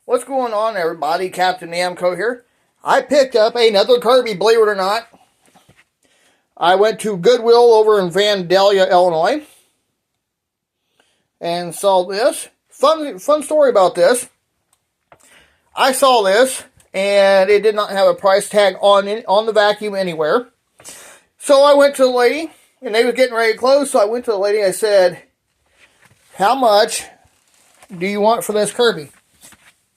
What's going on, everybody? Captain Namco here. I picked up another Kirby, believe it or not. I went to Goodwill over in Vandalia, Illinois, and saw this. Fun story about this. I saw this, and it did not have a price tag on the vacuum anywhere. So I went to the lady, and they was getting ready to close. So I went to the lady. I said, "How much do you want for this Kirby?"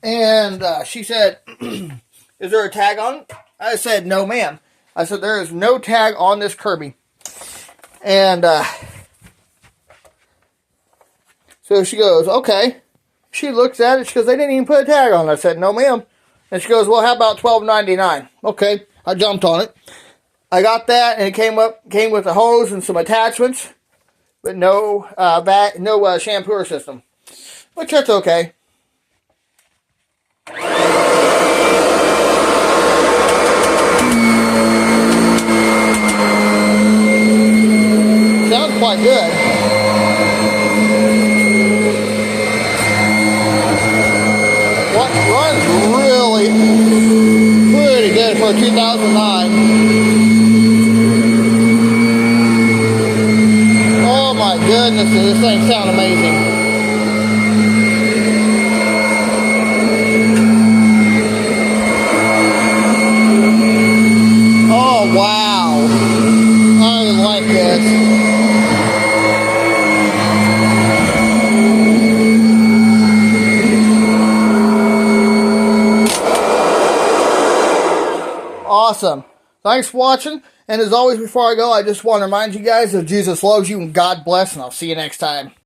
And she said, "Is there a tag on it?" I said, "No, ma'am." I said, "There is no tag on this Kirby." And so she goes, "Okay." She looks at it. She goes, "They didn't even put a tag on it." I said, "No, ma'am." And she goes, "Well, how about $12.99? Okay, I jumped on it. I got that, and it came with a hose and some attachments, but no shampooer system, which that's okay. Sounds quite good. What runs really pretty good for 2009. Oh my goodness, does this thing sound amazing. Oh wow, I like this. Awesome. Thanks for watching. And as always, before I go, I just want to remind you guys that Jesus loves you and God bless, and I'll see you next time.